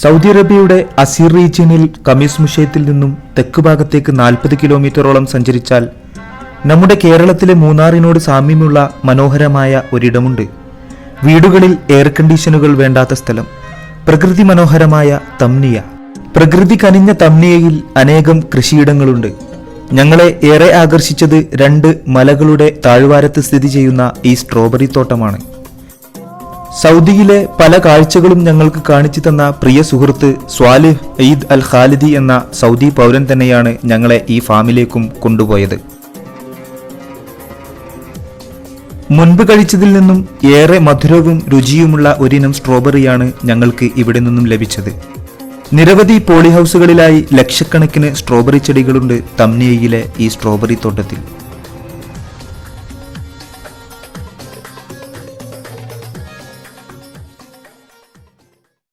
Saudi അറേബ്യയുടെ Asir റീജിയനിൽ കമീസ് മുഷയത്തിൽ നിന്നും തെക്ക് ഭാഗത്തേക്ക് 40 കിലോമീറ്ററോളം സഞ്ചരിച്ചാൽ നമ്മുടെ കേരളത്തിലെ മൂന്നാറിനോട് സാമ്യമുള്ള മനോഹരമായ ഒരിടമുണ്ട്. വീടുകളിൽ എയർ കണ്ടീഷനുകൾ വേണ്ടാത്ത സ്ഥലം, പ്രകൃതി മനോഹരമായ തംനിയ. പ്രകൃതി കനിഞ്ഞ തംനിയയിൽ അനേകം കൃഷിയിടങ്ങളുണ്ട്. ഞങ്ങളെ ഏറെ ആകർഷിച്ചത് 2 മലകളുടെ താഴ്വാരത്ത് സ്ഥിതി ചെയ്യുന്ന ഈ സ്ട്രോബെറി തോട്ടമാണ്. സൗദിയിലെ പല കാഴ്ചകളും ഞങ്ങൾക്ക് കാണിച്ചു തന്ന പ്രിയ സുഹൃത്ത് സ്വാലിഹ് ഈദ് അൽ ഖാലിദി എന്ന സൗദി പൗരൻ തന്നെയാണ് ഞങ്ങളെ ഈ ഫാമിലേക്കും കൊണ്ടുപോയത്. മുൻപ് കഴിച്ചതിൽ നിന്നും ഏറെ മധുരവും രുചിയുമുള്ള ഒരിനം സ്ട്രോബെറിയാണ് ഞങ്ങൾക്ക് ഇവിടെ നിന്നും ലഭിച്ചത്. നിരവധി പോളി ഹൗസുകളിലായി ലക്ഷക്കണക്കിന് സ്ട്രോബെറി ചെടികളുണ്ട് തംനിയയിലെ ഈ സ്ട്രോബെറി തോട്ടത്തിൽ.